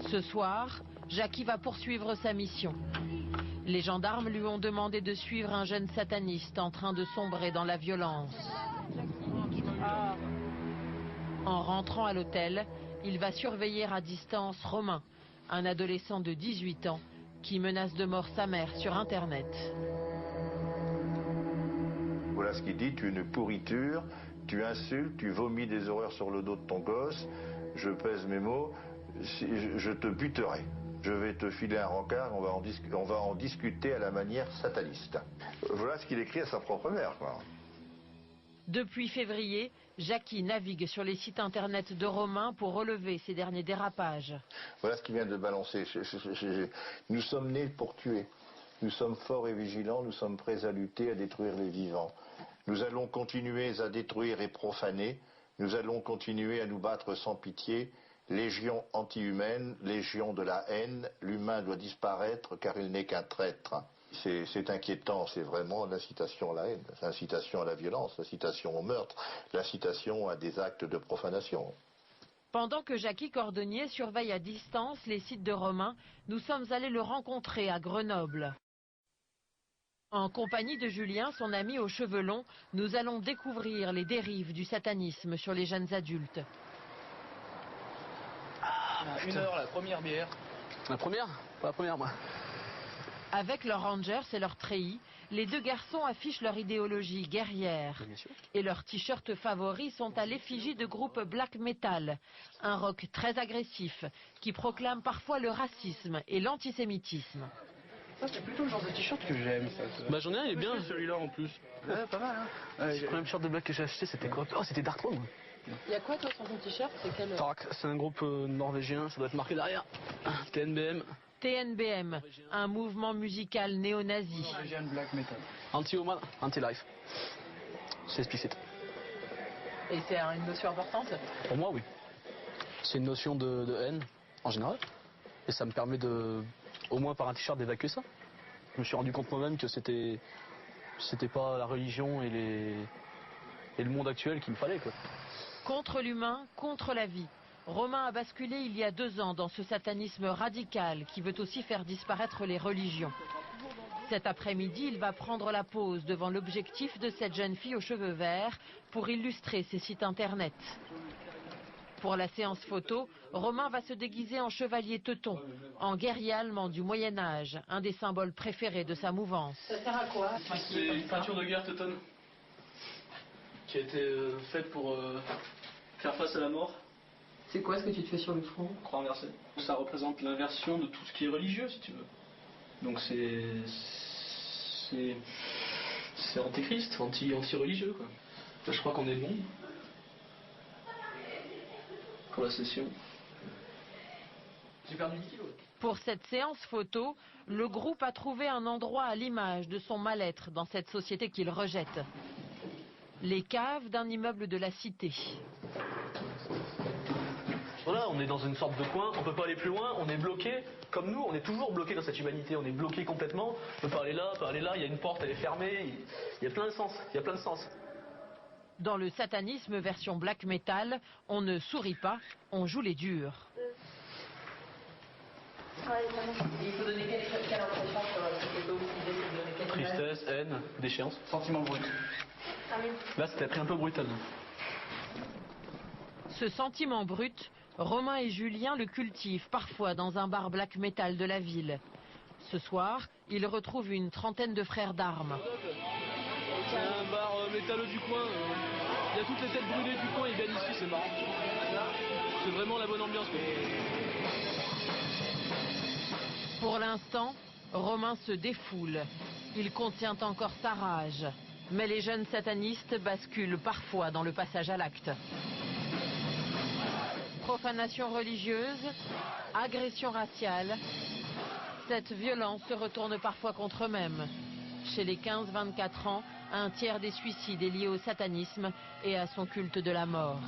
Ce soir, Jackie va poursuivre sa mission. Les gendarmes lui ont demandé de suivre un jeune sataniste en train de sombrer dans la violence. En rentrant à l'hôtel, il va surveiller à distance Romain, un adolescent de 18 ans qui menace de mort sa mère sur Internet. Voilà ce qu'il dit, tu es une pourriture, tu insultes, tu vomis des horreurs sur le dos de ton gosse, je pèse mes mots, je te buterai. Je vais te filer un rencard, on va en discuter à la manière sataniste. Voilà ce qu'il écrit à sa propre mère, quoi. Depuis février, Jackie navigue sur les sites internet de Romain pour relever ses derniers dérapages. Voilà ce qu'il vient de balancer. Nous sommes nés pour tuer. Nous sommes forts et vigilants, nous sommes prêts à lutter, à détruire les vivants. Nous allons continuer à détruire et profaner. Nous allons continuer à nous battre sans pitié. Légion anti-humaine, légion de la haine. L'humain doit disparaître car il n'est qu'un traître. C'est inquiétant, c'est vraiment l'incitation à la haine, l'incitation à la violence, l'incitation au meurtre, l'incitation à des actes de profanation. Pendant que Jackie Cordonnier surveille à distance les sites de Romain, nous sommes allés le rencontrer à Grenoble. En compagnie de Julien, son ami aux cheveux longs, nous allons découvrir les dérives du satanisme sur les jeunes adultes. À 1 heure, la première bière. La première? Pas la première, moi. Avec leurs Rangers et leurs treillis, les deux garçons affichent leur idéologie guerrière. Et leurs t-shirts favoris sont à l'effigie de groupes black metal, un rock très agressif qui proclame parfois le racisme et l'antisémitisme. Ça, c'est plutôt le genre de t-shirt que j'aime. Bah j'en ai un, il est bien. Celui-là en plus. Ouais, pas mal, hein. Le premier t-shirt de black que j'ai acheté, c'était quoi? Oh, c'était Dark Throne. Il y a quoi toi sur ton t-shirt? C'est quel... Tarak, c'est un groupe norvégien, ça doit être marqué derrière. TNBM. TNBM, un mouvement musical néo-nazi. Norwegian black metal. Anti-human, anti-life. C'est explicite. Et c'est une notion importante? Pour moi, oui. C'est une notion de haine, en général. Et ça me permet de, au moins par un t-shirt, d'évacuer ça. Je me suis rendu compte moi-même que c'était pas la religion et le monde actuel qu'il me fallait, quoi. Contre l'humain, contre la vie. Romain a basculé il y a 2 ans dans ce satanisme radical qui veut aussi faire disparaître les religions. Cet après-midi, il va prendre la pause devant l'objectif de cette jeune fille aux cheveux verts pour illustrer ses sites internet. Pour la séance photo, Romain va se déguiser en chevalier teuton, en guerrier allemand du Moyen-Âge, un des symboles préférés de sa mouvance. Ça sert à quoi? C'est une peinture de guerre teutonne qui a été faite pour faire face à la mort. C'est quoi ce que tu te fais sur le front? Croix inversée. Ça représente l'inversion de tout ce qui est religieux, si tu veux. Donc c'est antéchrist, anti-religieux, quoi. Là, je crois qu'on est bon pour la session. J'ai perdu 10 kilos. Pour cette séance photo, le groupe a trouvé un endroit à l'image de son mal-être dans cette société qu'il rejette. Les caves d'un immeuble de la cité. Voilà, on est dans une sorte de coin, on peut pas aller plus loin, on est bloqué. Comme nous, on est toujours bloqué dans cette humanité, on est bloqué complètement. On peut pas aller là, il y a une porte, elle est fermée. Il y a plein de sens, Dans le satanisme version black metal, on ne sourit pas, on joue les durs. Il faut donner quelle impression sur cette photo? Tristesse, haine, déchéance. Sentiment brut. Là, c'était pris un peu brutal. Ce sentiment brut, Romain et Julien le cultivent parfois dans un bar black metal de la ville. Ce soir, ils retrouvent une trentaine de frères d'armes. C'est un bar métalleux du coin. Il y a toutes les têtes brûlées du coin, ils viennent ici, c'est marrant. C'est vraiment la bonne ambiance, quoi. Pour l'instant, Romain se défoule. Il contient encore sa rage. Mais les jeunes satanistes basculent parfois dans le passage à l'acte. Profanation religieuse, agression raciale. Cette violence se retourne parfois contre eux-mêmes. Chez les 15-24 ans, un tiers des suicides est lié au satanisme et à son culte de la mort.